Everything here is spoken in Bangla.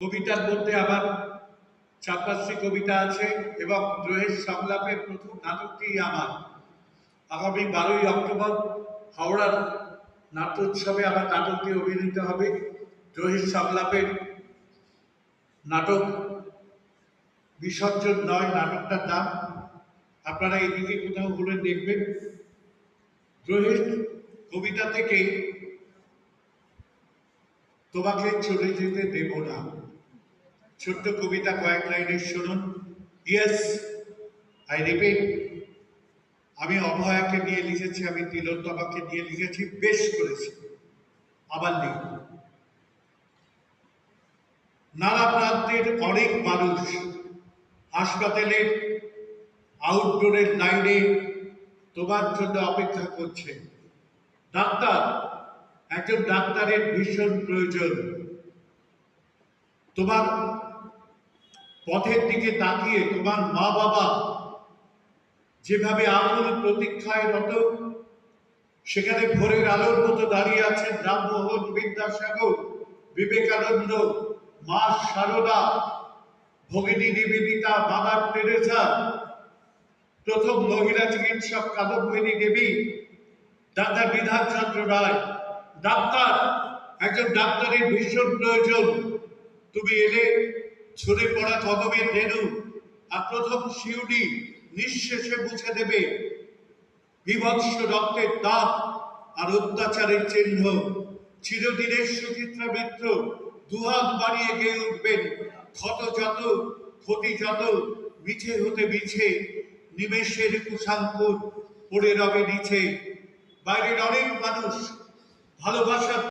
কবিতার মধ্যে আবার ৪-৫টি কবিতা আছে এবং দ্রোহের সংলাপের প্রথম নাটকটি আমার। আগামী ১২ই অক্টোবর হাওড়ার নাট্যোৎসবে আমার নাটকটি অভিনীত হবে। দ্রোহের সংলাপের নাটক বিসর্জন নয় নাটকটার নাম। আপনারা এদিকে কোথাও ঘুরে দেখবেন। দ্রোহের কবিতা থেকে তোমাকে চলে যেতে দেব না, ছোট্ট কবিতা কয়েক লাইনের শুনুন। ইয়েস, আই রিপিট, আমি অভয়াকে নিয়ে লিখেছি, আমি তিলোত্তমাকে নিয়ে লিখেছি, বেশ করেছি, আবার লিখব। নানা প্রান্তের অনেক মানুষ হাসপাতালের আউটডোরের লাইনে তোমার জন্য অপেক্ষা করছে। ডাক্তার, একজন ডাক্তারের ভীষণ প্রয়োজন। তোমার পথের দিকে তাকিয়ে তোমার মা বাবা যেভাবে আকুল প্রতীক্ষায় রত, সেখানে ভোরের আলোর মতো দাঁড়িয়ে আছেন রামমোহন, বিদ্যাসাগর, বিবেকানন্দ, মা সারদা, ভগিনী নিবেদিতা, মাদার টেরেসা, প্রথম মহিলা চিকিৎসক কাদম্বিনী দেবী, ডাক্তার বিধানচন্দ্র রায়। ডাক্তার, একজন ডাক্তারের ভীষণ প্রয়োজন। তুমি এলে ঝরে পড়া কদমের রেণু আর প্রথম শিউলি নিঃশেষে মুছে দেবে বিভৎস রক্তের দাগ আর অত্যাচারের চিহ্ন। চিরদিনের সুচিত্রা মিত্র দুহাত বাড়িয়ে গেয়ে উঠবেন, ক্ষত যত, ক্ষতি যত, মিছে হতে মিছে, নিমেষের কুশাঙ্কুর পড়ে রবে নিচে। বাইরের অনেক মানুষ ভালোবাসা